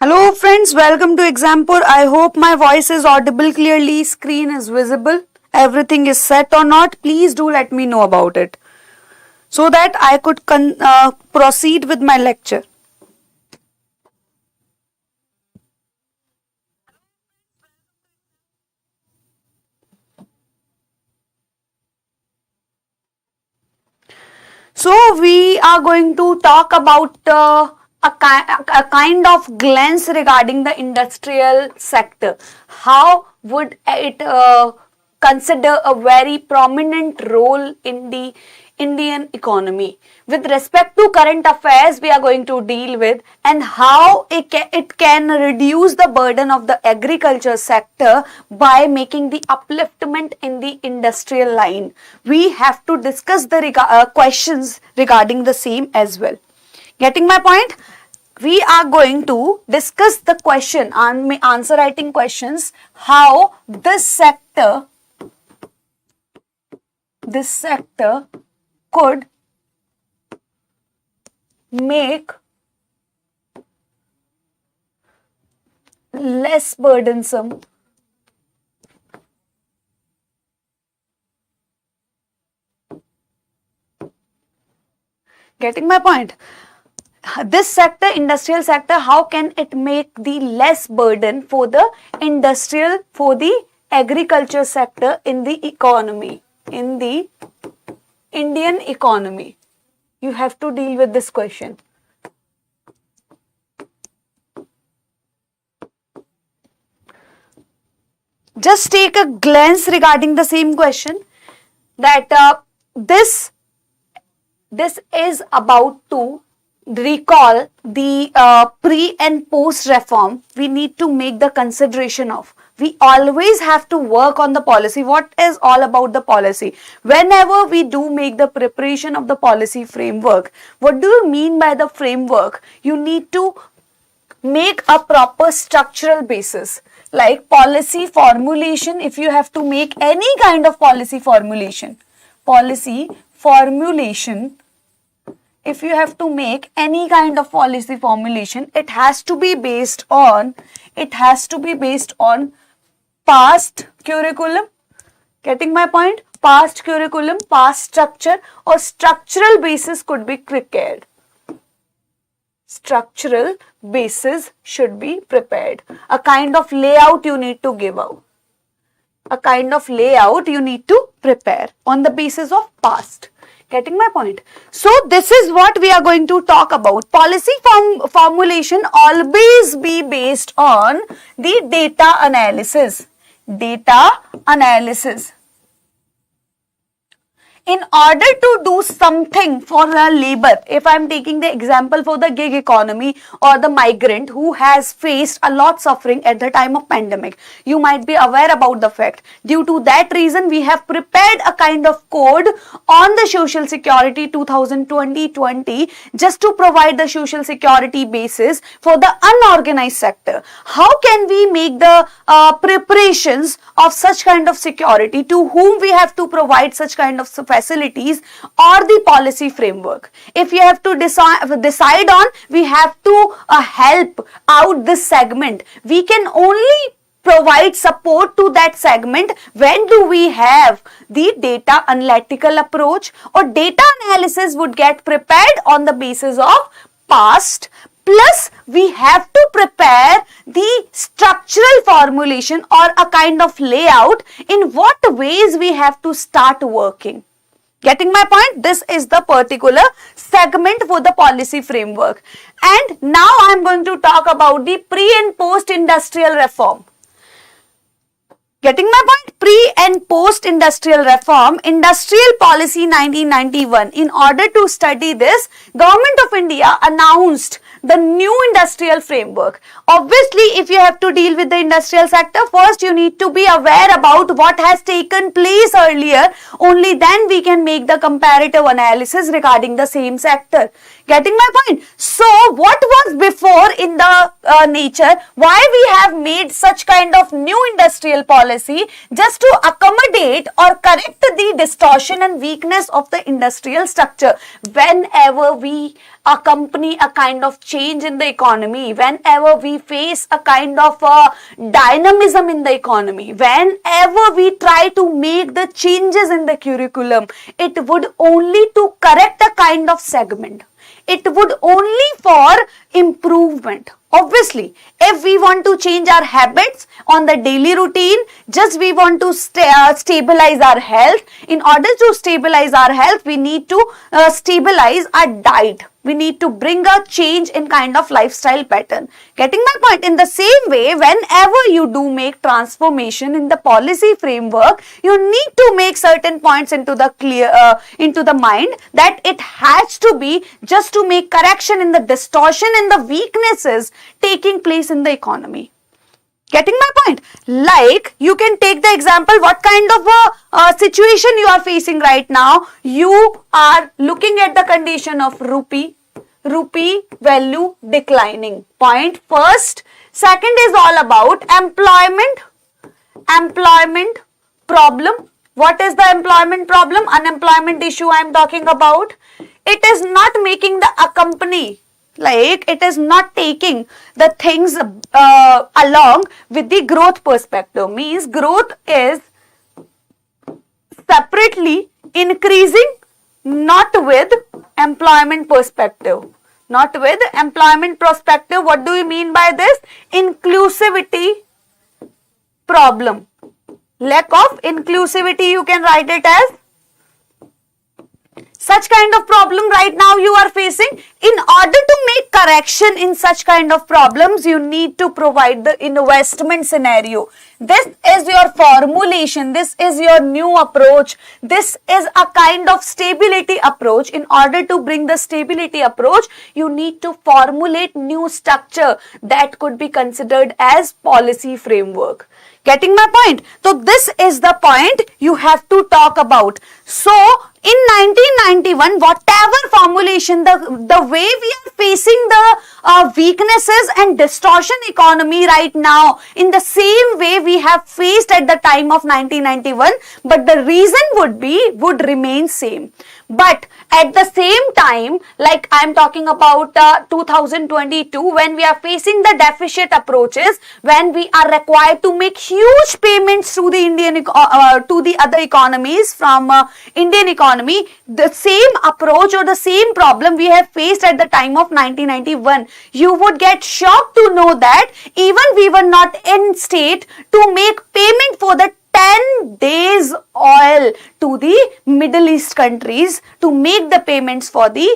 Hello friends, welcome to Exampur. I hope my voice is audible clearly, screen is visible, everything is set or not. Please do let me know about it so that I could proceed with my lecture. So we are going to talk about a kind of glance regarding the industrial sector. How would it consider a very prominent role in the Indian economy? With respect to current affairs, we are going to deal with and how it can reduce the burden of the agriculture sector by making the upliftment in the industrial line. We have to discuss the questions regarding the same as well. Getting my point? We are going to discuss the question on answer writing questions, how this sector could make less burdensome getting my point? This sector, industrial sector, how can it make the less burden for the industrial, for the agriculture sector in the economy, in the Indian economy? You have to deal with this question. Just take a glance regarding the same question that this is about to recall the pre and post reform. We need to make the consideration of. We always have to work on the policy. What is all about the policy? Whenever we do make the preparation of the policy framework, what do you mean by the framework? You need to make a proper structural basis. Like policy formulation, if you have to make any kind of policy formulation, if you have to make any kind of policy formulation, it has to be based on past curriculum. Getting my point? Past curriculum, past structure, or structural basis could be prepared. Structural basis should be prepared. A kind of layout you need to give out. A kind of layout you need to prepare on the basis of past. Getting my point? So this is what we are going to talk about. Policy formulation always be based on the data analysis. Data analysis. In order to do something for a labor, if I am taking the example for the gig economy or the migrant who has faced a lot suffering at the time of pandemic, you might be aware about the fact. Due to that reason, we have prepared a kind of code on the Social Security 2020 just to provide the social security basis for the unorganized sector. How can we make the preparations of such kind of security? To whom we have to provide such kind of facilities or the policy framework? If you have to decide on, we have to help out this segment. We can only provide support to that segment when do we have the data analytical approach, or data analysis would get prepared on the basis of past, plus we have to prepare the structural formulation or a kind of layout in what ways we have to start working. Getting my point? This is the particular segment for the policy framework. And now I am going to talk about the pre and post industrial reform. Getting my point? Pre and post industrial reform, industrial policy 1991. In order to study this, Government of India announced the new industrial framework. Obviously, if you have to deal with the industrial sector, first you need to be aware about what has taken place earlier. Only then we can make the comparative analysis regarding the same sector. Getting my point? So, what was before in the nature? Why we have made such kind of new industrial policy? Just to accommodate illustrate or correct the distortion and weakness of the industrial structure. Whenever we accompany a kind of change in the economy, whenever we face a kind of dynamism in the economy, whenever we try to make the changes in the curriculum, it would only to correct a kind of segment. It would only for improvement. Obviously, if we want to change our habits on the daily routine, just we want to stabilize our health. In order to stabilize our health, we need to stabilize our diet. We need to bring a change in kind of lifestyle pattern. Getting my point? In the same way, whenever you do make transformation in the policy framework, you need to make certain points into the mind that it has to be just to make correction in the distortion and the weaknesses taking place in the economy. Getting my point? Like, you can take the example, what kind of a situation you are facing right now. You are looking at the condition of rupee value declining. Point first. Second is all about employment problem. What is the employment problem? Unemployment issue I am talking about. It is not making the accompany. Like, it is not taking the things along with the growth perspective. Means growth is separately increasing, not with employment perspective. Not with employment perspective. What do we mean by this? Inclusivity problem. Lack of inclusivity, you can write it as such kind of problem right now you are facing. In order to make correction in such kind of problems, you need to provide the investment scenario. This is your formulation. This is your new approach. This is a kind of stability approach. In order to bring the stability approach, you need to formulate new structure that could be considered as policy framework. Getting my point? So this is the point you have to talk about. So in 1991, whatever formulation, the way we are facing the weaknesses and distortion economy right now, in the same way we have faced at the time of 1991, but the reason would remain same. But at the same time, like I am talking about 2022, when we are facing the deficit approaches, when we are required to make huge payments to the other economies from Indian economy, the same approach or the same problem we have faced at the time of 1991. You would get shocked to know that even we were not in state to make payment for the 10 days oil to the Middle East countries to make the payments for the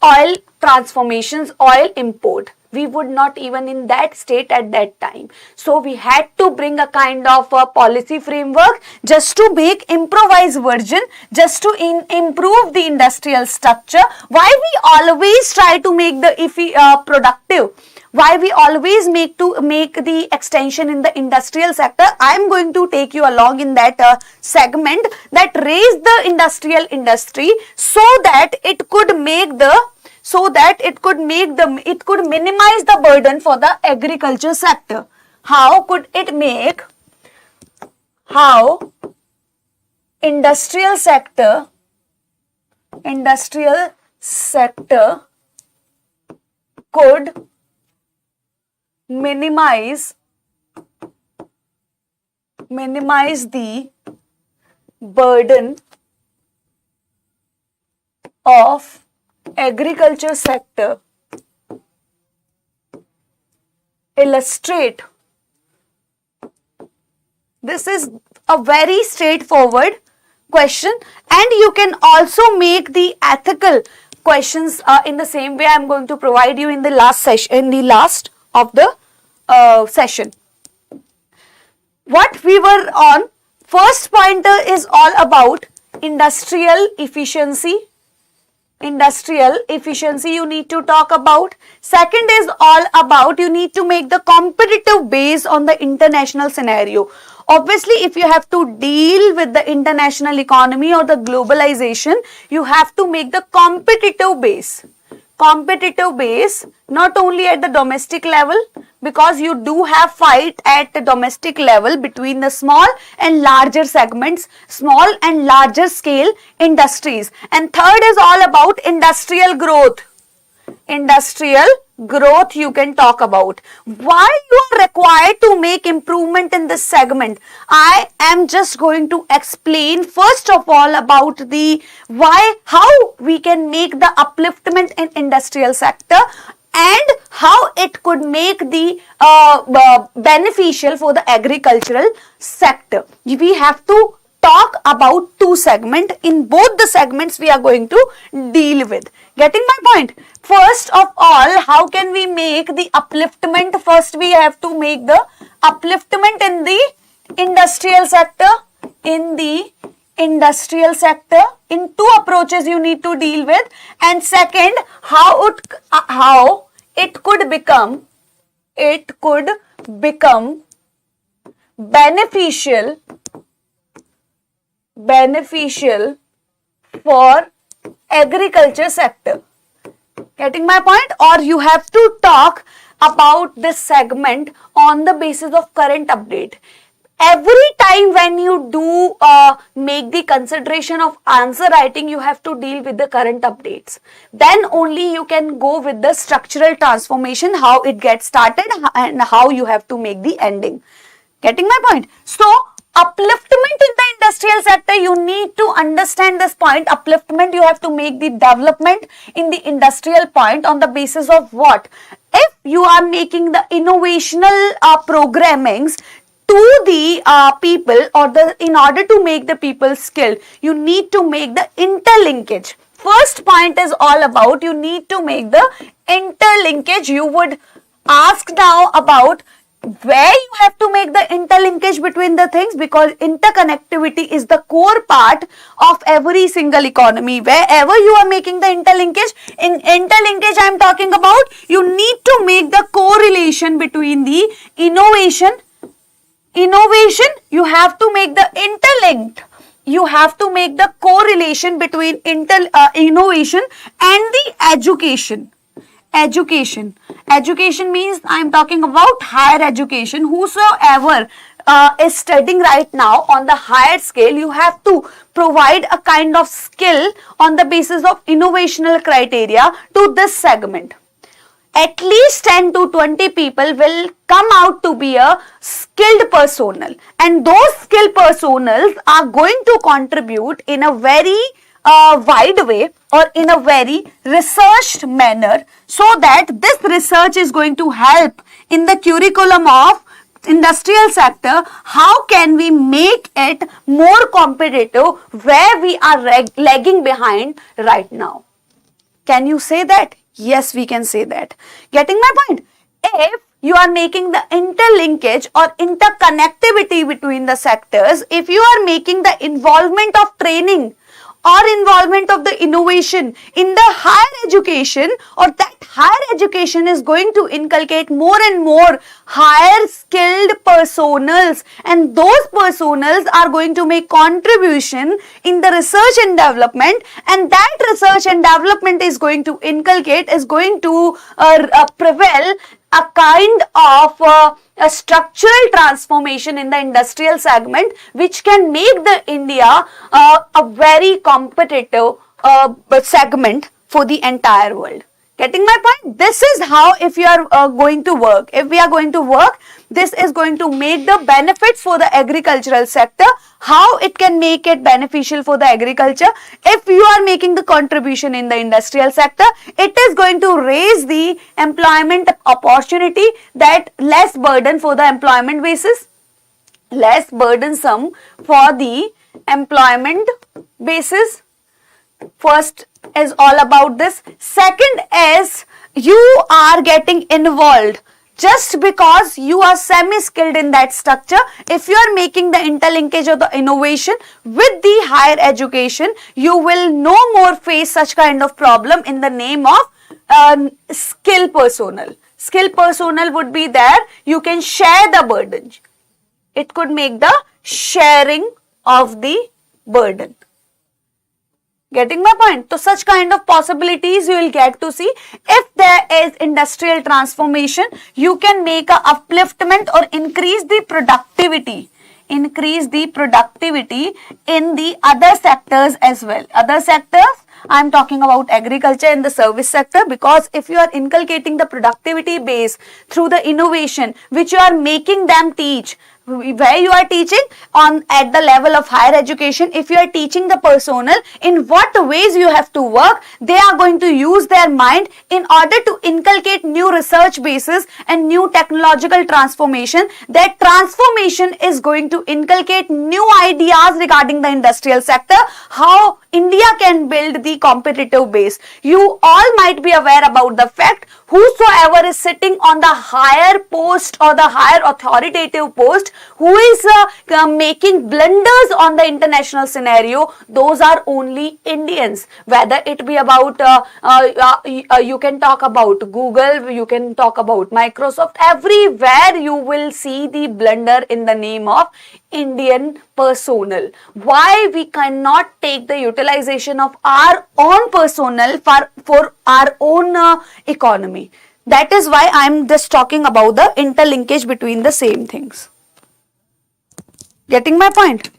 oil transformations, oil import. We would not even in that state at that time. So we had to bring a kind of a policy framework just to make improvised version, just to improve the industrial structure. Why we always try to make the productive? Why we always make the extension in the industrial sector? I am going to take you along in that segment that raise the industrial industry so that it could make the it could minimize the burden for the agriculture sector. How could it make? How industrial sector could minimize the burden of agriculture sector. Illustrate. This is a very straightforward question, and you can also make the ethical questions in the same way I am going to provide you in the last of the session. What we were on, first pointer is all about industrial efficiency. Industrial efficiency you need to talk about. Second is all about you need to make the competitive base on the international scenario. Obviously, if you have to deal with the international economy or the globalization, you have to make the competitive base. competitive base, not only at the domestic level, because you do have fight at the domestic level between the small and larger segments, small and larger scale industries. And third is all about industrial growth. Industrial growth you can talk about. Why you are required to make improvement in this segment? I am just going to explain first of all about the how we can make the upliftment in industrial sector and how it could make the beneficial for the agricultural sector. We have to talk about two segments. In both the segments we are going to deal with. Getting my point? First of all, how can we make the upliftment? First we have to make the upliftment in the industrial sector. In the industrial sector, in two approaches you need to deal with. And second, how it could become beneficial for agriculture sector. Getting my point? Or you have to talk about this segment on the basis of current update. Every time when you do make the consideration of answer writing, you have to deal with the current updates. Then only you can go with the structural transformation, how it gets started and how you have to make the ending. Getting my point? So, upliftment in the industrial sector, you need to understand this point. Upliftment, you have to make the development in the industrial point on the basis of what? If you are making the innovational programmings to the people, or in order to make the people skilled, you need to make the interlinkage. First point is all about you need to make the interlinkage. You would ask now about where you have to make the interlinkage between the things, because interconnectivity is the core part of every single economy. Wherever you are making the interlinkage, in interlinkage I am talking about, you need to make the correlation between the innovation, you have to make the interlinked. You have to make the correlation between innovation and the education. Education means I am talking about higher education. Whosoever is studying right now on the higher scale, you have to provide a kind of skill on the basis of innovational criteria to this segment. At least 10 to 20 people will come out to be a skilled personnel, and those skilled personnels are going to contribute in a very wide way or in a very researched manner, so that this research is going to help in the curriculum of industrial sector. How can we make it more competitive where we are lagging behind right now? Can you say that? Yes, we can say that. Getting my point? If you are making the interlinkage or interconnectivity between the sectors, if you are making the involvement of training or involvement of the innovation in the higher education, or that higher education is going to inculcate more and more higher skilled personals, and those personals are going to make contribution in the research and development, and that research and development is going to inculcate, is going to prevail a kind of a structural transformation in the industrial segment, which can make the India a very competitive segment for the entire world. Getting my point? This is how, if you are going to work, if we are going to work, this is going to make the benefits for the agricultural sector, how it can make it beneficial for the agriculture. If you are making the contribution in the industrial sector, it is going to raise the employment opportunity, that less burden for the employment basis, less burdensome for the employment basis. First is all about this. Second is you are getting involved. Just because you are semi-skilled in that structure, if you are making the interlinkage of the innovation with the higher education, you will no more face such kind of problem in the name of skill personnel. Skill personnel would be there. You can share the burden. It could make the sharing of the burden. Getting my point? So such kind of possibilities you will get to see. If there is industrial transformation, you can make a upliftment or increase the productivity. Increase the productivity in the other sectors as well. Other sectors, I am talking about agriculture and the service sector, because if you are inculcating the productivity base through the innovation which you are making them teach, where you are teaching on at the level of higher education, if you are teaching the personnel in what ways you have to work, they are going to use their mind in order to inculcate new research bases and new technological transformation. That transformation is going to inculcate new ideas regarding the industrial sector, how India can build the competitive base. You all might be aware about the fact, whosoever is sitting on the higher post or the higher authoritative post, who is making blunders on the international scenario, those are only Indians. Whether it be about, you can talk about Google, you can talk about Microsoft, everywhere you will see the blunder in the name of Indian personnel. Why we cannot take the utilization of our own personnel for our own economy? That is why I am just talking about the interlinkage between the same things. Getting my point?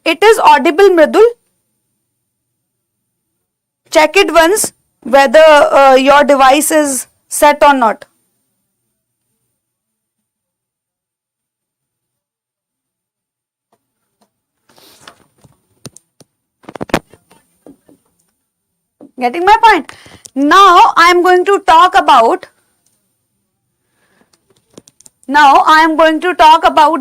It is audible, Mridul. Check it once whether your device is set or not. Getting my point? Now I am going to talk about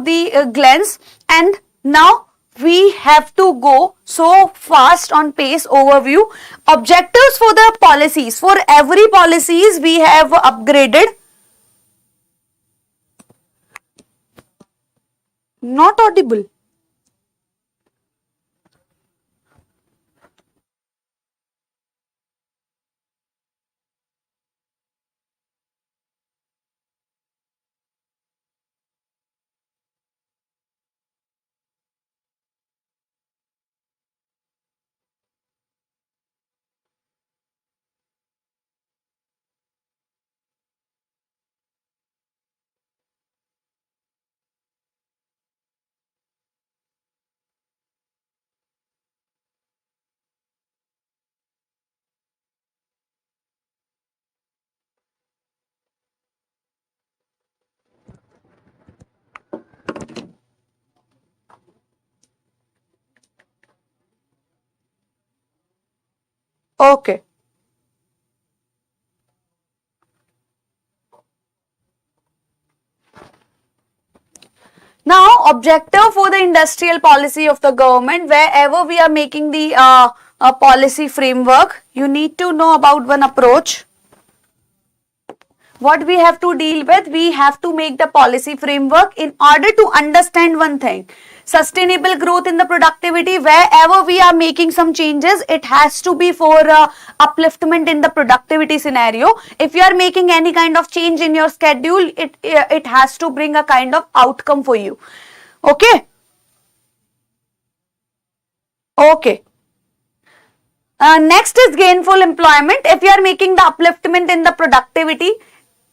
the glance, and now we have to go so fast on pace overview. Objectives for the policies. For every policies we have upgraded. Not audible. Okay. Now, objective for the industrial policy of the government, wherever we are making the policy framework, you need to know about one approach. What we have to deal with, we have to make the policy framework in order to understand one thing. Sustainable growth in the productivity, wherever we are making some changes, it has to be for upliftment in the productivity scenario. If you are making any kind of change in your schedule, it has to bring a kind of outcome for you. Okay? Okay. Next is gainful employment. If you are making the upliftment in the productivity,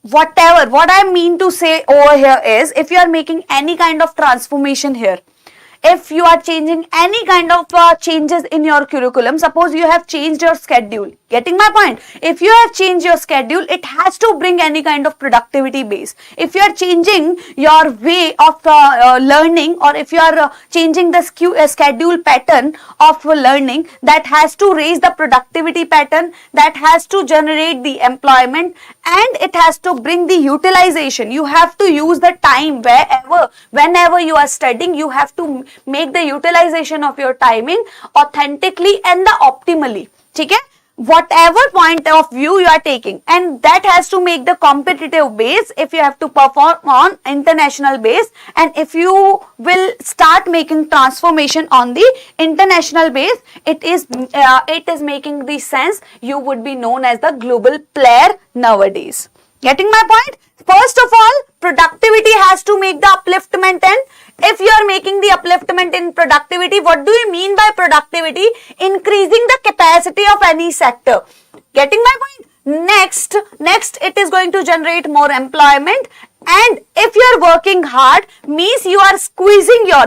what I mean to say over here is, if you are making any kind of transformation here, if you are changing any kind of changes in your curriculum, suppose you have changed your schedule, getting my point? If you have changed your schedule, it has to bring any kind of productivity base. If you are changing your way of learning, or if you are changing the schedule pattern of learning, that has to raise the productivity pattern, that has to generate the employment, and it has to bring the utilization. You have to use the time whenever you are studying, you have to make the utilization of your timing authentically and the optimally. Okay? Whatever point of view you are taking, and that has to make the competitive base if you have to perform on international base, and if you will start making transformation on the international base, it is making the sense you would be known as the global player nowadays. Getting my point? First of all, productivity has to make the upliftment, and if you are making the upliftment in productivity, what do you mean by productivity? Increasing the capacity of any sector. Getting my point? Next, it is going to generate more employment. And if you are working hard, means you are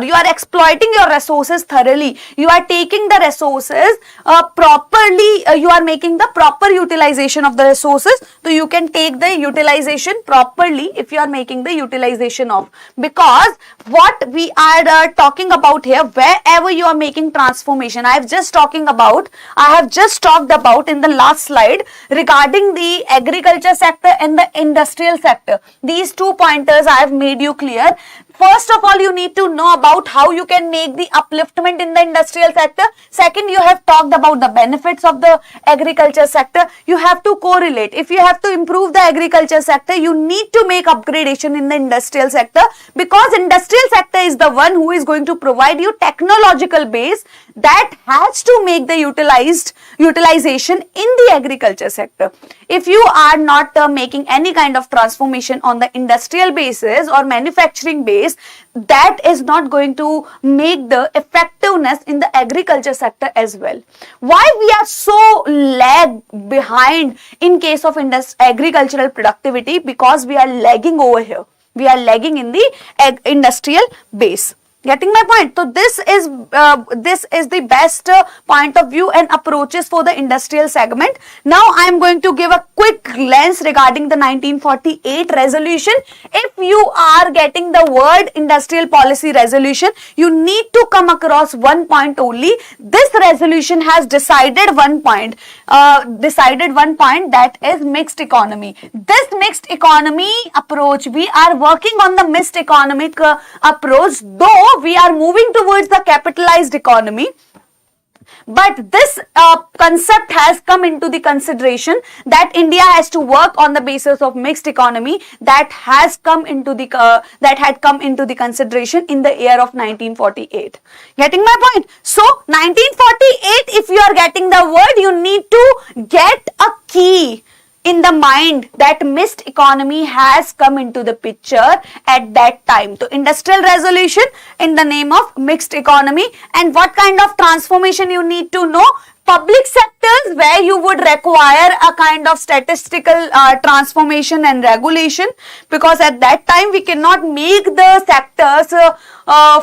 you are exploiting your resources thoroughly. You are taking the resources properly, you are making the proper utilization of the resources. So you can take the utilization properly if you are making the utilization of. Because what we are talking about here, wherever you are making transformation, I have just talked about in the last slide regarding the agriculture sector and the industrial sector. These two pointers I have made you clear. First of all, you need to know about how you can make the upliftment in the industrial sector. Second, you have talked about the benefits of the agriculture sector. You have to correlate. If you have to improve the agriculture sector, you need to make upgradation in the industrial sector, because industrial sector is the one who is going to provide you technological base that has to make the utilization in the agriculture sector. If you are not making any kind of transformation on the industrial basis or manufacturing base, that is not going to make the effectiveness in the agriculture sector as well. Why we are so lag behind in case of agricultural productivity? Because we are lagging over here. We are lagging in the industrial base. Getting my point? So this is the best point of view and approaches for the industrial segment. Now I am going to give a quick glance regarding the 1948 resolution. If you are getting the word industrial policy resolution, you need to come across one point only. This resolution has decided one point. That is mixed economy. This mixed economy approach, we are working on the mixed economic approach, though we are moving towards the capitalized economy. But this concept has come into the consideration that India has to work on the basis of mixed economy. That had come into the consideration in the year of 1948. Getting my point? So 1948, if you are getting the word, you need to get a key in the mind that mixed economy has come into the picture at that time. So industrial resolution in the name of mixed economy. And what kind of transformation you need to know? Public sectors, where you would require a kind of statistical transformation and regulation, because at that time we cannot make the sectors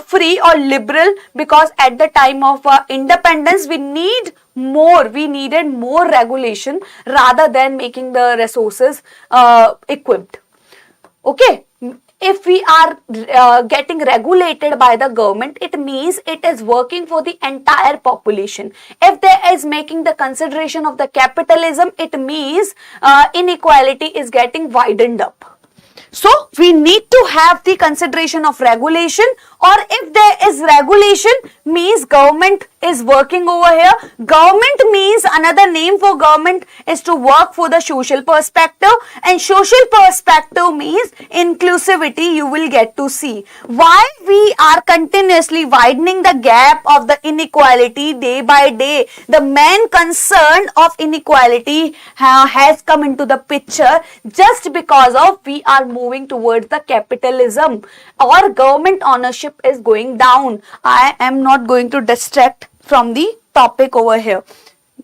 free or liberal, because at the time of independence we needed more regulation rather than making the resources equipped. Okay. If we are getting regulated by the government, it means it is working for the entire population. If there is making the consideration of the capitalism, it means inequality is getting widened up. So we need to have the consideration of regulation, or if there is regulation, means government is working over here. Government means, another name for government is to work for the social perspective, and social perspective means inclusivity. You will get to see why we are continuously widening the gap of the inequality day by day. The main concern of inequality has come into the picture just because of we are moving towards the capitalism, or government ownership is going down. I am not going to distract from the topic over here.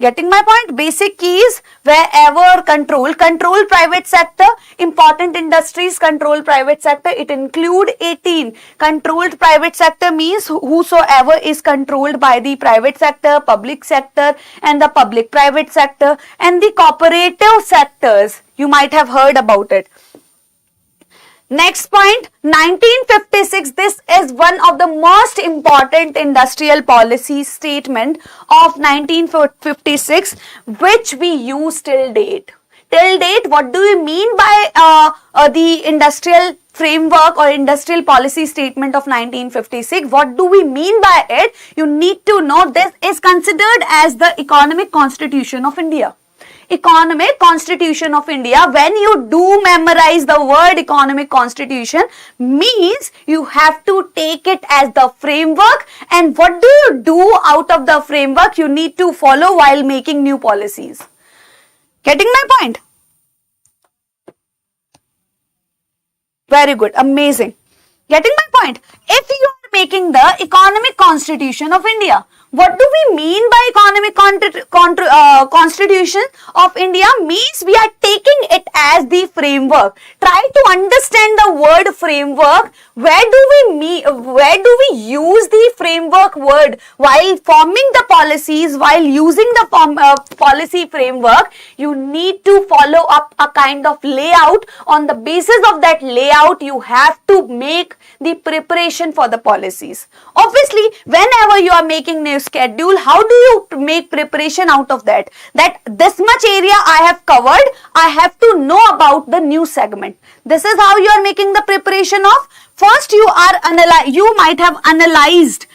Getting my point? Basic keys, wherever control private sector, important industries control private sector, it include 18. Controlled private sector means whosoever is controlled by the private sector, public sector and the public private sector, and the cooperative sectors, you might have heard about it. Next point, 1956, this is one of the most important industrial policy statement of 1956, which we use till date. Till date, what do you mean by the industrial framework or industrial policy statement of 1956? What do we mean by it? You need to know this is considered as the economic constitution of India. Economic Constitution of India. When you do memorize the word economic constitution, means you have to take it as the framework, and what do you do out of the framework? You need to follow while making new policies. Getting my point? Very good. Amazing. Getting my point? If you are making the economic constitution of India, what do we mean by economic constitution of India? Means we are taking it as the framework. Try to understand the word framework. Where do we use the framework word while forming the policies, while using the policy framework? You need to follow up a kind of layout. On the basis of that layout, you have to make the preparation for the policies. Obviously, whenever you are making new schedule, how do you make preparation out of that? That this much area I have covered, I have to know about the new segment. This is how you are making the preparation of. First, you might have analyzed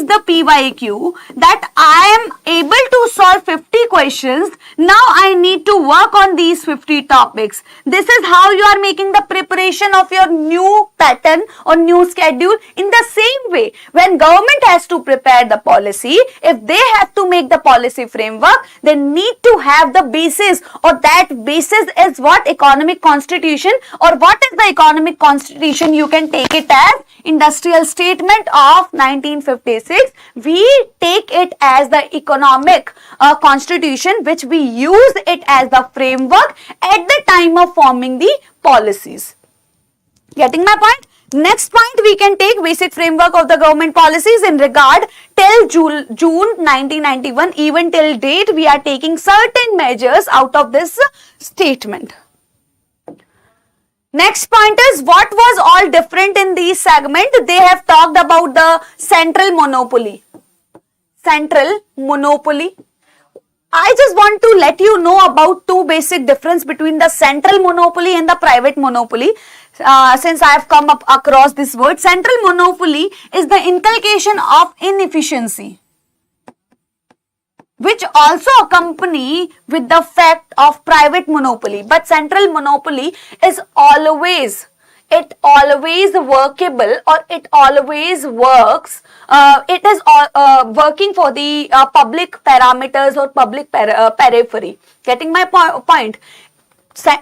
the PYQ, that I am able to solve 50 questions. Now I need to work on these 50 topics. This is how you are making the preparation of your new pattern or new schedule. In the same way, when government has to prepare the policy, if they have to make the policy framework, they need to have the basis, or that basis is what? Economic constitution. Or what is the economic constitution? You can take it as industrial statement of 1956. We take it as the economic constitution, which we use it as the framework at the time of forming the policies. Getting my point? Next point, we can take basic framework of the government policies in regard till June 1991. Even till date, we are taking certain measures out of this statement. Next point is, what was all different in these segment? They have talked about the central monopoly. Central monopoly. I just want to let you know about two basic difference between the central monopoly and the private monopoly. Since I have come up across this word, central monopoly is the inculcation of inefficiency, which also accompany with the fact of private monopoly. But central monopoly is always workable, or it always works. It is working for the public parameters or public periphery. Getting my point?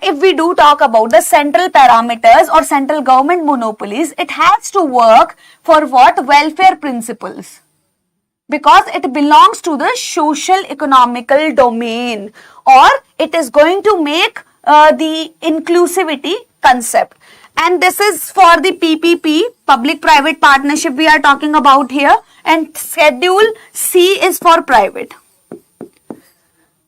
If we do talk about the central parameters or central government monopolies, it has to work for what? Welfare principles, because it belongs to the social economical domain, or it is going to make the inclusivity concept. And this is for the PPP, public-private partnership, we are talking about here. And schedule C is for private.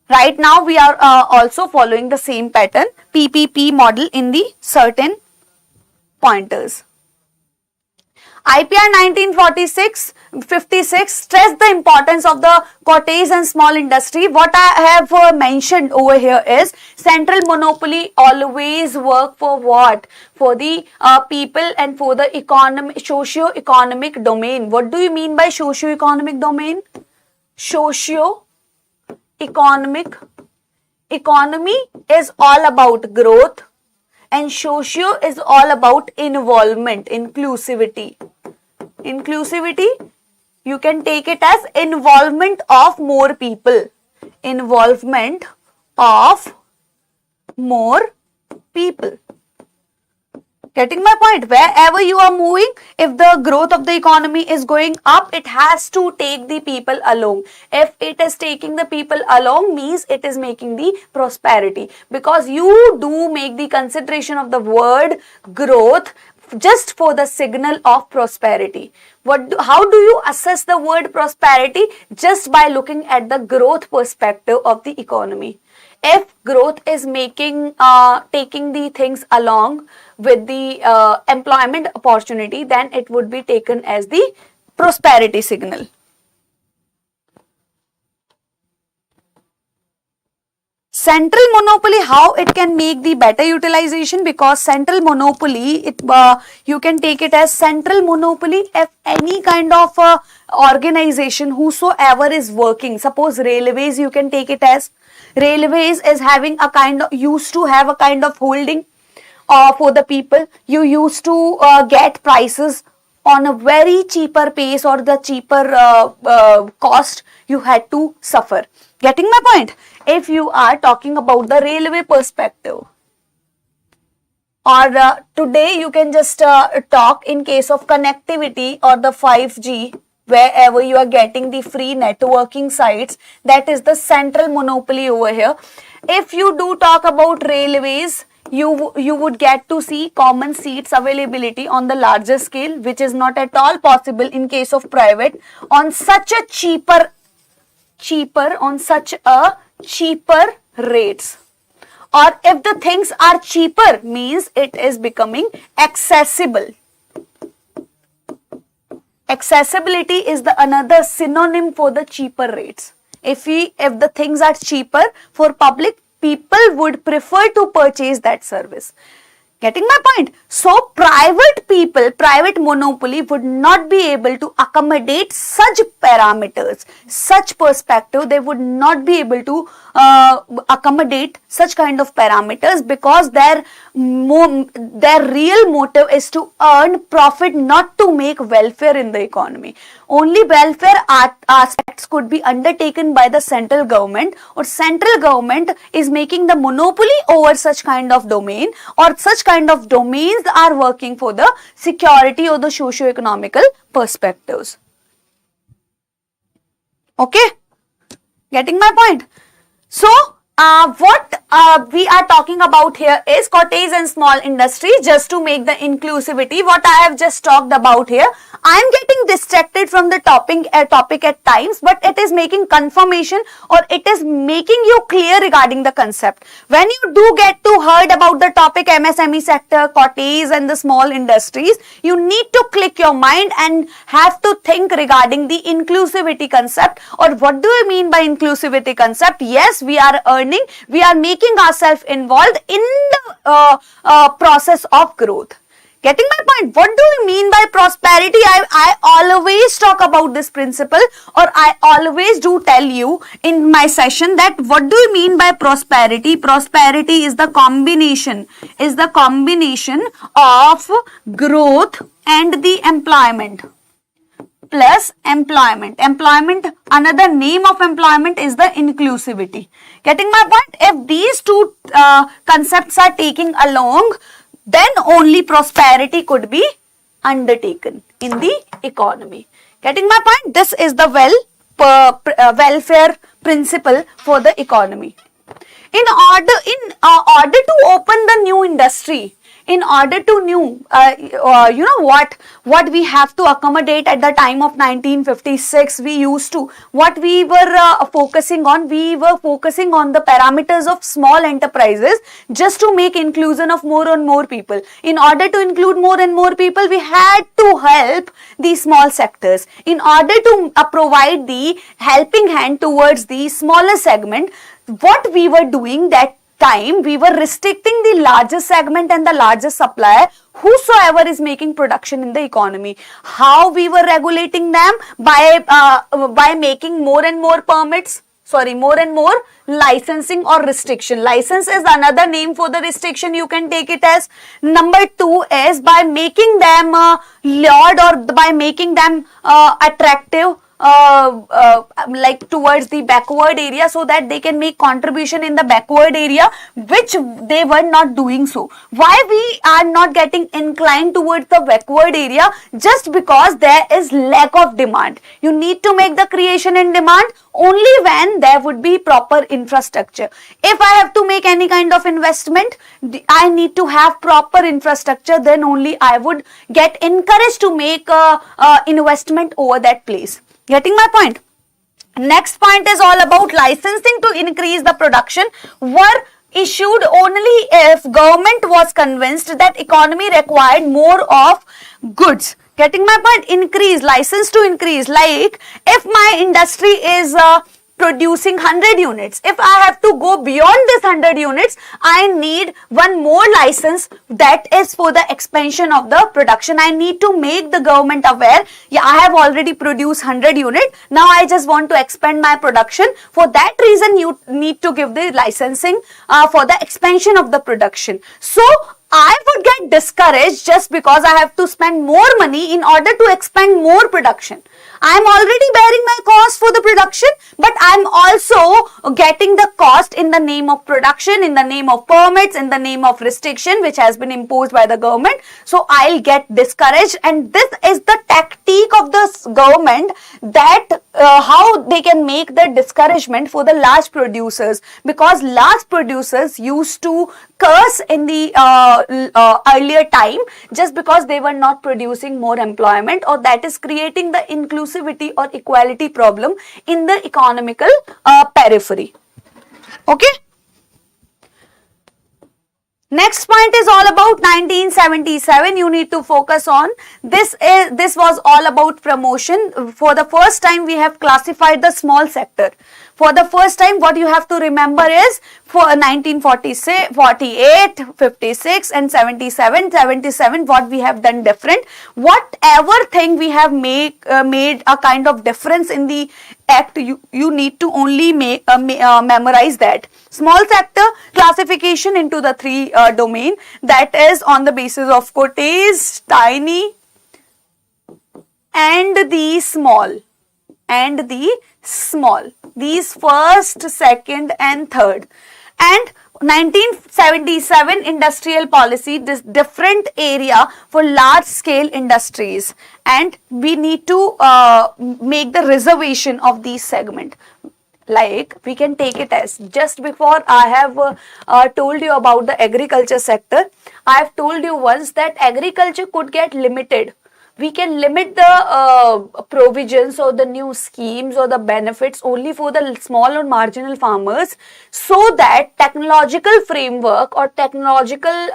Right now we are also following the same pattern, PPP model in the certain pointers. IPR 1946-56 stressed the importance of the cottage and small industry. What I have mentioned over here is central monopoly always work for what? For the people and for the socio-economic domain. What do you mean by socio-economic domain? Socio-economic. Economy is all about growth, and socio is all about involvement, inclusivity. Inclusivity, you can take it as involvement of more people. Involvement of more people. Getting my point? Wherever you are moving, if the growth of the economy is going up, it has to take the people along. If it is taking the people along, means it is making the prosperity. Because you do make the consideration of the word growth just for the signal of prosperity. How do you assess the word prosperity? Just by looking at the growth perspective of the economy. If growth is taking the things along with the employment opportunity, then it would be taken as the prosperity signal. Central monopoly, how it can make the better utilization? Because central monopoly, you can take it as central monopoly if any kind of organization whosoever is working. Suppose railways, you can take it as railways is having a kind of, used to have a kind of holding for the people. You used to get prices on a very cheaper pace, or the cheaper cost you had to suffer. Getting my point? If you are talking about the railway perspective. or today you can just talk in case of connectivity or the 5G, wherever you are getting the free networking sites, that is the central monopoly over here. If you do talk about railways, you would get to see common seats availability on the larger scale, which is not at all possible in case of private on such a cheaper rates. Or if the things are cheaper, means it is becoming accessible. Accessibility is the another synonym for the cheaper rates. If the things are cheaper for public, people would prefer to purchase that service. Getting my point? So private monopoly would not be able to accommodate such parameters, such perspective. They would not be able to accommodate such kind of parameters, because their real motive is to earn profit, not to make welfare in the economy. Only welfare aspects could be undertaken by the central government, or central government is making the monopoly over such kind of domain, or such kind of domains are working for the security or the socio-economical perspectives. Okay? Getting my point? So, what we are talking about here is cottage and small industry, just to make the inclusivity. What I have just talked about here, I am getting distracted from the topic at times, but it is making confirmation, or it is making you clear regarding the concept. When you do get to heard about the topic MSME sector, cottage and the small industries, you need to click your mind and have to think regarding the inclusivity concept. Or what do you mean by inclusivity concept? Yes, we are earning, we are making ourselves involved in the process of growth. Getting my point? What do we mean by prosperity? I always talk about this principle, or I always do tell you in my session that what do you mean by prosperity? Prosperity is the combination of growth and the employment plus employment. Another name of employment is the inclusivity. Getting my point? If these two concepts are taking along, then only prosperity could be undertaken in the economy. Getting my point? This is the welfare principle for the economy. In order to open the new industry, in order to what we have to accommodate at the time of 1956, what we were focusing on the parameters of small enterprises, just to make inclusion of more and more people. In order to include more and more people, we had to help the small sectors. In order to provide the helping hand towards the smaller segment, what we were doing that time, we were restricting the largest segment and the largest supplier, whosoever is making production in the economy. How we were regulating them? By making more and more permits, more and more licensing or restriction. License is another name for the restriction, you can take it as. Number 2 is by making them lured, or by making them attractive, like towards the backward area, so that they can make contribution in the backward area, which they were not doing so. Why we are not getting inclined towards the backward area? Just because there is lack of demand. You need to make the creation in demand only when there would be proper infrastructure. If I have to make any kind of investment, I need to have proper infrastructure, then only I would get encouraged to make investment over that place. Getting my point? Next point is all about licensing to increase the production were issued only if government was convinced that economy required more of goods. Getting my point? License to increase. Like if my industry is producing 100 units. If I have to go beyond this 100 units, I need one more license, that is for the expansion of the production. I need to make the government aware, yeah, I have already produced 100 units. Now I just want to expand my production. For that reason, you need to give the licensing for the expansion of the production. So I would get discouraged just because I have to spend more money in order to expand more production. I'm already bearing my cost for the production, but I'm also getting the cost in the name of production, in the name of permits, in the name of restriction which has been imposed by the government. So I'll get discouraged, and this is the tactic of the government, that how they can make the discouragement for the large producers, because large producers used to curse in the earlier time just because they were not producing more employment, or that is creating the inclusivity or equality problem in the economical periphery. Okay. Next point is all about 1977. You need to focus on this. This was all about promotion. For the first time, we have classified the small sector. For the first time, what you have to remember is for 1946, 48, 56 and 77, what we have done different. Whatever thing we have made a kind of difference in the act, you need to only memorize that. Small sector classification into the three domain, that is on the basis of cottage, tiny and the small. These first, second and third. And 1977 industrial policy, this different area for large scale industries, and we need to make the reservation of these segment. Like we can take it as, just before I have told you about the agriculture sector, I have told you once that agriculture could get limited. We can limit the provisions or the new schemes or the benefits only for the small or marginal farmers, so that technological framework or technological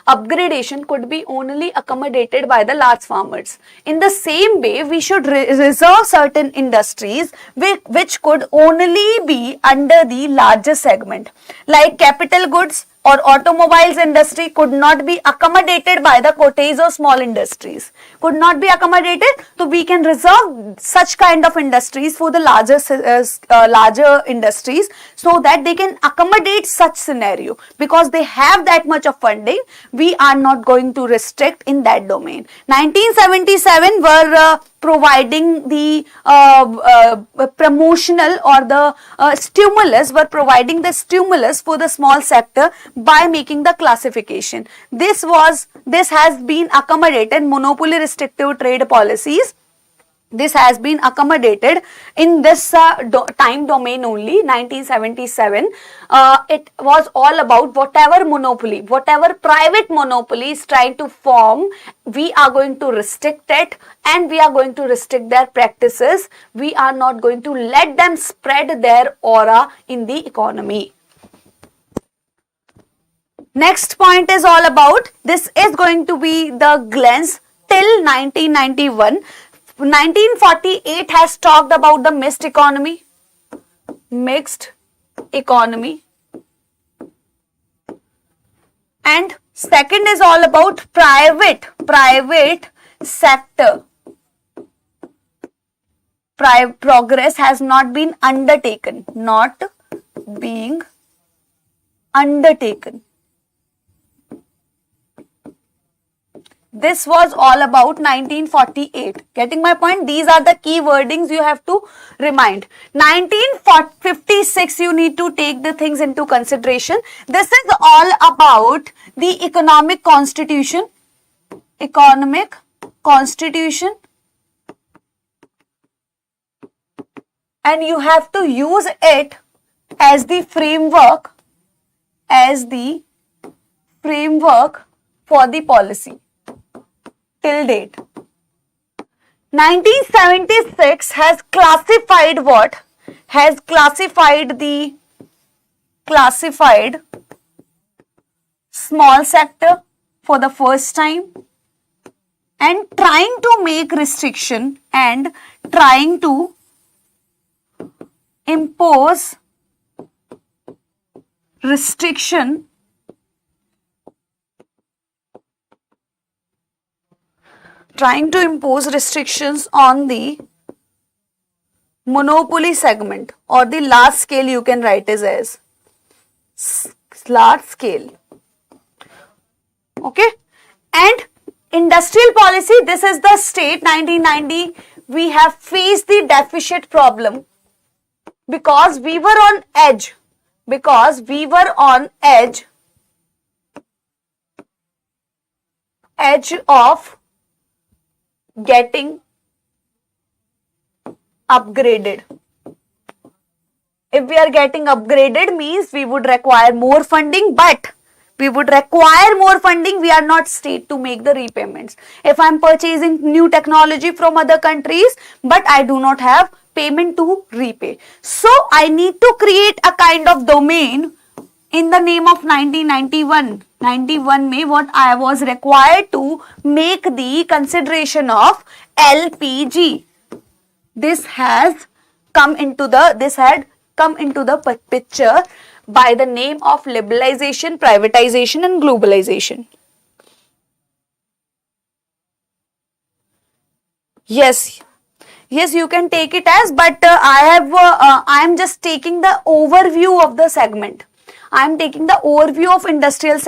upgradation could be only accommodated by the large farmers. In the same way, we should reserve certain industries which could only be under the larger segment, like capital goods or automobiles industry could not be accommodated by the cottage or small industries, could not be accommodated. So we can reserve such kind of industries for the larger industries, so that they can accommodate such scenario, because they have that much of funding. We are not going to restrict in that domain. 1977 were providing the promotional or the stimulus, were providing the stimulus for the small sector by making the classification. This has been accommodated. Monopoly restrictive trade policies, this has been accommodated in this time domain only. 1977, it was all about whatever private monopoly is trying to form, we are going to restrict it, and we are going to restrict their practices. We are not going to let them spread their aura in the economy. Next point is all about, this is going to be the glance till 1991. 1948 has talked about the mixed economy, and second is all about private sector. Progress has not been undertaken, This was all about 1948. Getting my point? These are the key wordings you have to remind. 1956, you need to take the things into consideration. This is all about the economic constitution. And you have to use it as the framework, for the policy. Till date. 1976 has classified what? Has classified small sector for the first time, and trying to make restriction and trying to impose restriction restrictions on the monopoly segment, or the large scale, you can write it as large scale. Okay. And industrial policy, this is the state 1990 we have faced the deficit problem because we were on edge, edge of getting upgraded. If we are getting upgraded means we would require more funding, but we are not state to make the repayments. If I am purchasing new technology from other countries, but I do not have payment to repay. So I need to create a kind of domain in the name of 1991. 91 में what I was required to make the consideration of LPG. This had come into the picture by the name of liberalization, privatization and globalization. Yes, you can take it as, but I am just taking the overview of the segment. I am taking the overview of industrial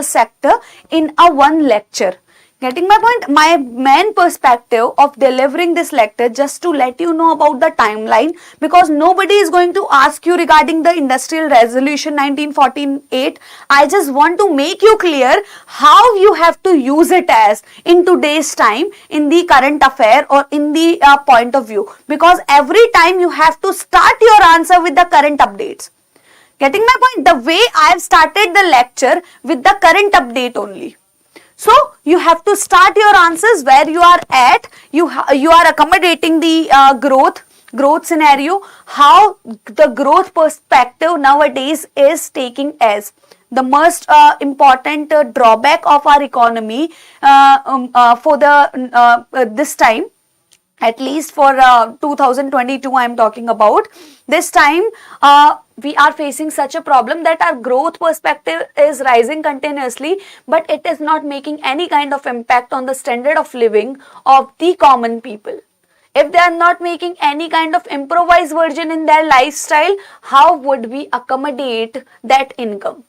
sector in a one lecture. Getting my point? My main perspective of delivering this lecture just to let you know about the timeline, because nobody is going to ask you regarding the Industrial Resolution 1948. I just want to make you clear how you have to use it as in today's time, in the current affair or in the point of view, because every time you have to start your answer with the current updates. Getting my point? The way I have started the lecture with the current update only. So you have to start your answers where you are at. You are accommodating the growth scenario, how the growth perspective nowadays is taking as the most important drawback of our economy for the this time. At least for 2022 I am talking about. This time we are facing such a problem that our growth perspective is rising continuously, but it is not making any kind of impact on the standard of living of the common people. If they are not making any kind of improvised version in their lifestyle, how would we accommodate that income?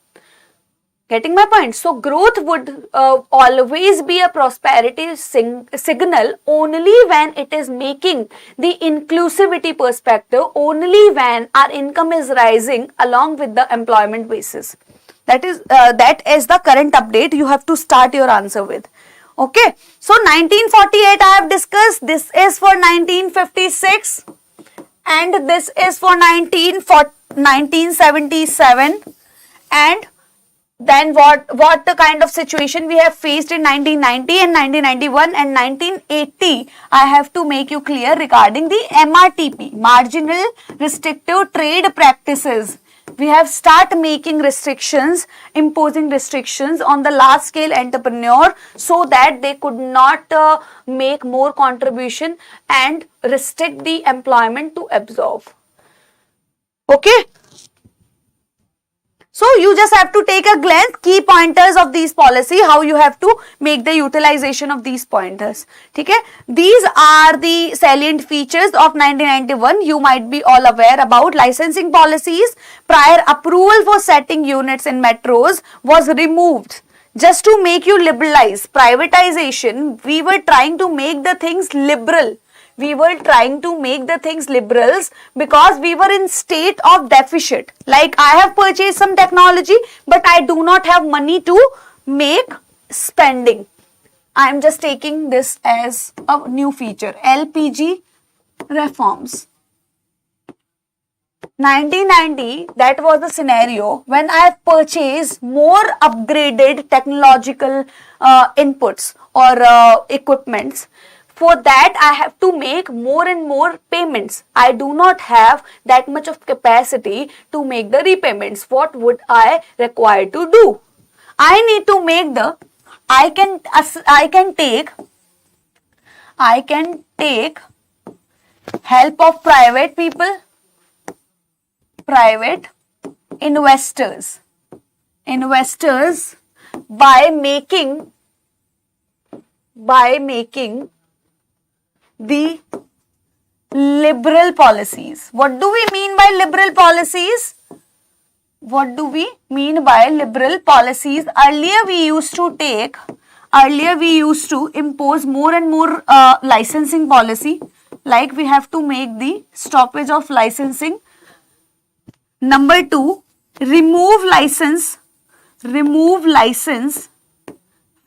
Getting my point? So growth would always be a prosperity signal only when it is making the inclusivity perspective, only when our income is rising along with the employment basis. That is the current update you have to start your answer with. Okay. So 1948 I have discussed. This is for 1956 and this is for 1977, and then what the kind of situation we have faced in 1990 and 1991 and 1980, I have to make you clear regarding the MRTP, marginal restrictive trade practices. We have start making restrictions, imposing restrictions on the large scale entrepreneur so that they could not make more contribution and restrict the employment to absorb. Okay. So you just have to take a glance, key pointers of these policy, how you have to make the utilization of these pointers. Okay? These are the salient features of 1991. You might be all aware about licensing policies. Prior approval for setting units in metros was removed just to make you liberalize. Privatization, we were trying to make the things liberal. We were trying to make the things liberals because we were in state of deficit. Like I have purchased some technology, but I do not have money to make spending. I am just taking this as a new feature. LPG reforms. 1990, that was the scenario when I have purchased more upgraded technological inputs or equipments. For that, I have to make more and more payments. I do not have that much of capacity to make the repayments. What would I require to do? I need to make the, I can take help of private people, private investors by making the liberal policies. What do we mean by liberal policies? What do we mean by liberal policies? Earlier we used to take earlier we used to impose more and more licensing policy, like we have to make the stoppage of licensing. Number 2, remove license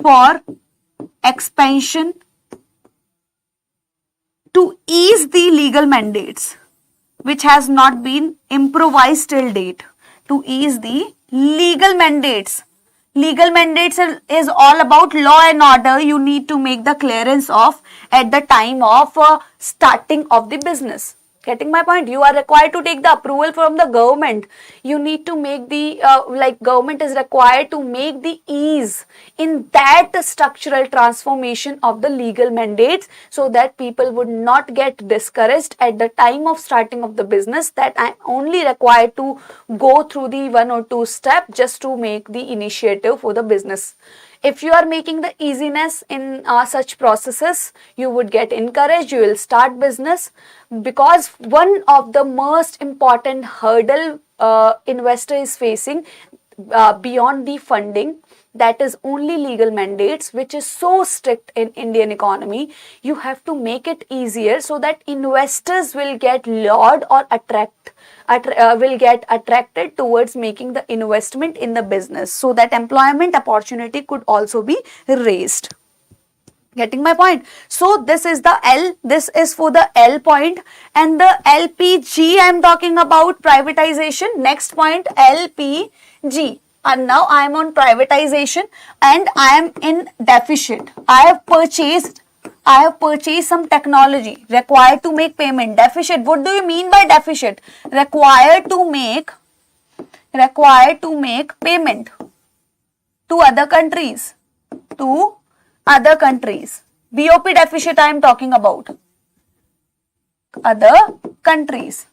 for expansion to ease the legal mandates which has not been improvised till date. To ease the legal mandates. Legal mandates is all about law and order you need to make the clearance of at the time of starting of the business. Getting my point? You are required to take the approval from the government. You need to make the, government is required to make the ease in that structural transformation of the legal mandates, so that people would not get discouraged at the time of starting of the business, that I am only required to go through the 1 or 2 steps just to make the initiative for the business. If you are making the easiness in such processes, you would get encouraged, you will start business, because one of the most important hurdle investor is facing beyond the funding, that is only legal mandates, which is so strict in Indian economy. You have to make it easier so that investors will get lured or will get attracted towards making the investment in the business, so that employment opportunity could also be raised. Getting my point? So this is the L, this is for the L point, and the LPG I am talking about privatization. Next point, LPG. And now I am on privatization and I am in deficit. I have purchased some technology required to make payment. Deficit. What do you mean by deficit? Required to make payment to other countries. BOP deficit I am talking about. Other countries.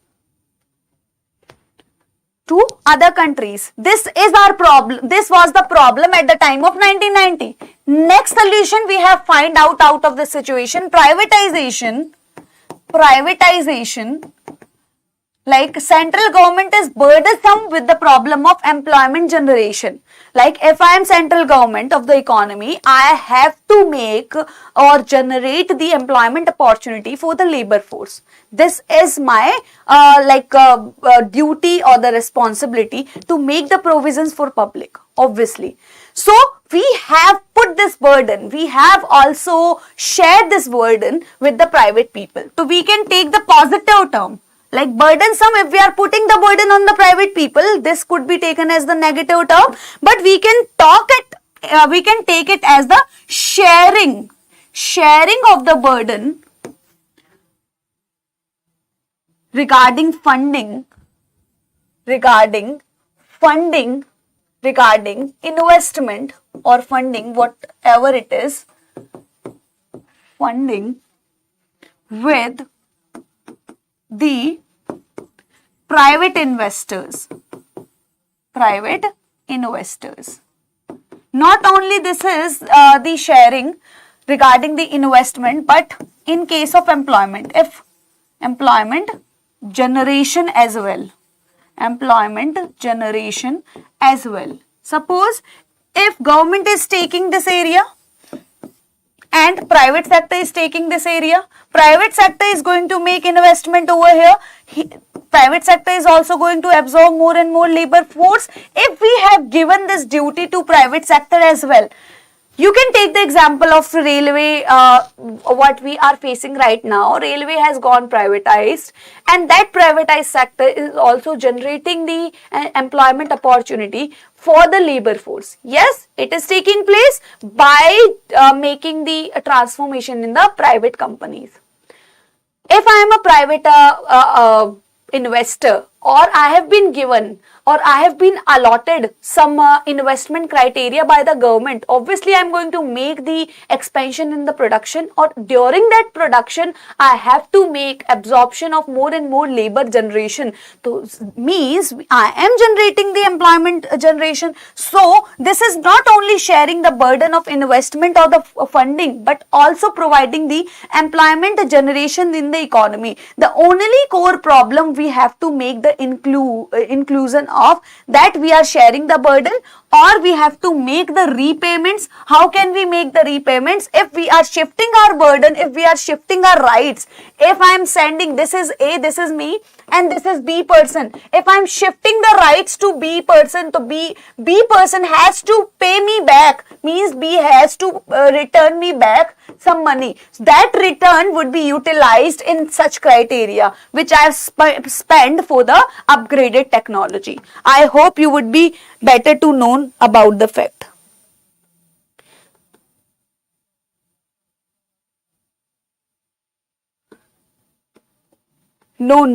To other countries. This is our problem. This was the problem at the time of 1990. Next solution we have find out of the situation. Privatization. Like central government is burdensome with the problem of employment generation. Like if I am central government of the economy, I have to make or generate the employment opportunity for the labor force. This is my duty or the responsibility to make the provisions for public, obviously. So we have put this burden, we have also shared this burden with the private people. So we can take the positive term. Like burdensome, if we are putting the burden on the private people, this could be taken as the negative term, but we can take it as the sharing of the burden regarding funding, regarding investment or funding, whatever it is, funding with the private investors. Not only this is the sharing regarding the investment, but in case of employment, if employment generation as well. Suppose if government is taking this area and private sector is taking this area, private sector is going to make investment over here. Private sector is also going to absorb more and more labor force. If we have given this duty to private sector as well, you can take the example of railway, what we are facing right now. Railway has gone privatized, and that privatized sector is also generating the employment opportunity for the labor force. Yes, it is taking place by making the transformation in the private companies. If I am a private investor, or I have been given or I have been allotted some investment criteria by the government, obviously I am going to make the expansion in the production, or during that production I have to make absorption of more and more labor generation. So means I am generating the employment generation. So this is not only sharing the burden of investment or the funding, but also providing the employment generation in the economy. The only core problem we have to make the inclusion of that we are sharing the burden, or we have to make the repayments. How can we make the repayments? If we are shifting our burden, if we are shifting our rights, if I am sending, this is A, this is me, and this is B person. If I am shifting the rights to B person, to B person has to pay me back, means B has to return me back some money. That return would be utilized in such criteria, which I have spent for the upgraded technology. I hope you would be better to know about the fact. No.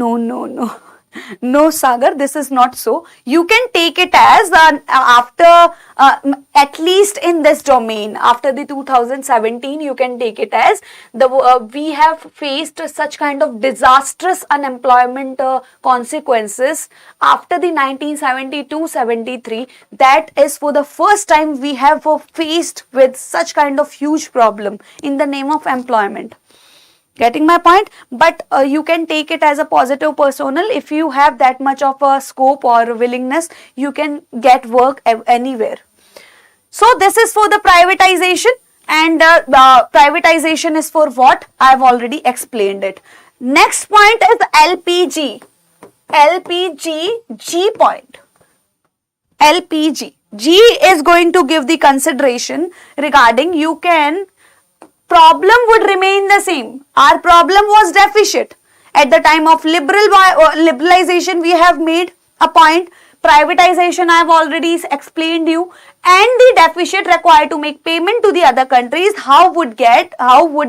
No, Sagar, this is not so. You can take it as after, at least in this domain, after the 2017, you can take it as we have faced such kind of disastrous unemployment consequences after the 1972-73. That is for the first time we have faced with such kind of huge problem in the name of employment. Getting my point? But you can take it as a positive personal. If you have that much of a scope or willingness, you can get work anywhere. So this is for the privatization, and privatization is for what? I have already explained it. Next point is LPG. LPG, G point. LPG. G is going to give the consideration regarding you can. Problem would remain the same. Our problem was deficit. At the time of liberalization, we have made a point. Privatization, I have already explained you. And the deficit required to make payment to the other countries. How would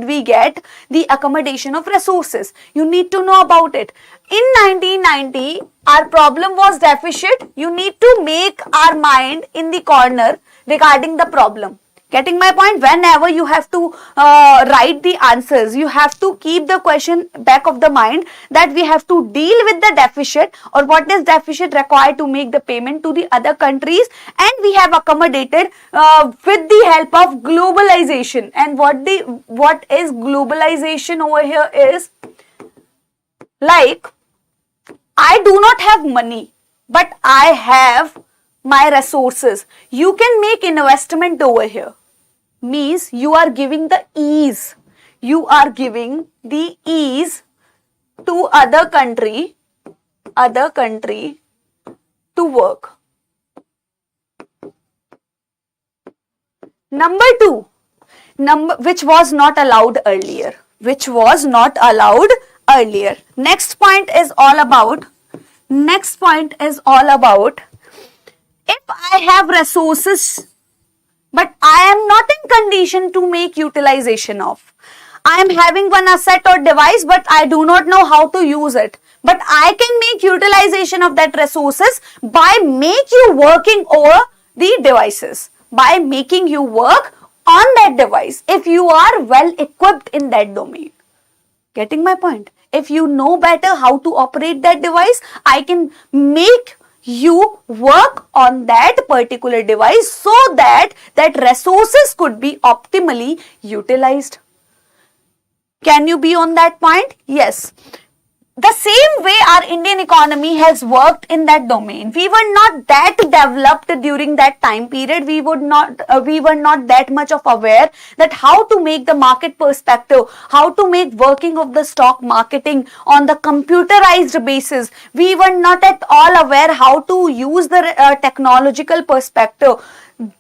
we get the accommodation of resources? You need to know about it. In 1990, our problem was deficit. You need to make our mind in the corner regarding the problem. Getting my point? Whenever you have to write the answers, you have to keep the question back of the mind that we have to deal with the deficit, or what is deficit required to make the payment to the other countries, and we have accommodated with the help of globalization. And what is globalization over here is like, I do not have money, but I have my resources. You can make investment over here. Means you are giving the ease. You are giving the ease to other country to work. Number two, which was not allowed earlier. Next point is all about. If I have resources, but I am not in condition to make utilization of. I am having one asset or device, but I do not know how to use it. But I can make utilization of that resources by make you working over the devices. By making you work on that device, if you are well equipped in that domain. Getting my point? If you know better how to operate that device, I can make you work on that particular device so that resources could be optimally utilized. Can you be on that point? Yes. The same way our Indian economy has worked in that domain. We were not that developed during that time period. We were not that much of aware that how to make the market perspective, how to make working of the stock marketing on the computerized basis. We were not at all aware how to use the technological perspective.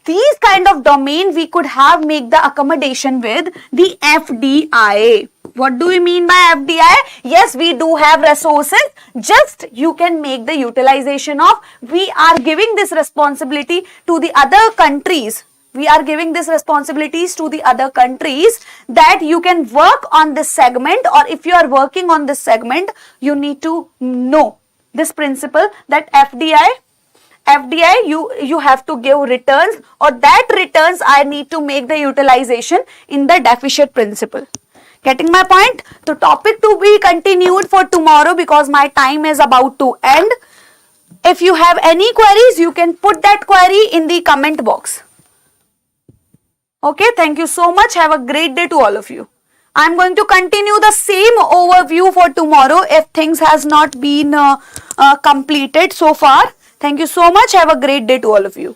These kind of domain we could have make the accommodation with the FDI. What do we mean by FDI? Yes, we do have resources. Just you can make the utilization of. We are giving this responsibility to the other countries. That you can work on this segment, or if you are working on this segment, you need to know this principle that FDI, you have to give returns, or that returns I need to make the utilization in the deficit principle. Getting my point? The topic to be continued for tomorrow because my time is about to end. If you have any queries, you can put that query in the comment box. Okay, thank you so much. Have a great day to all of you. I'm going to continue the same overview for tomorrow if things has not been completed so far. Thank you so much. Have a great day to all of you.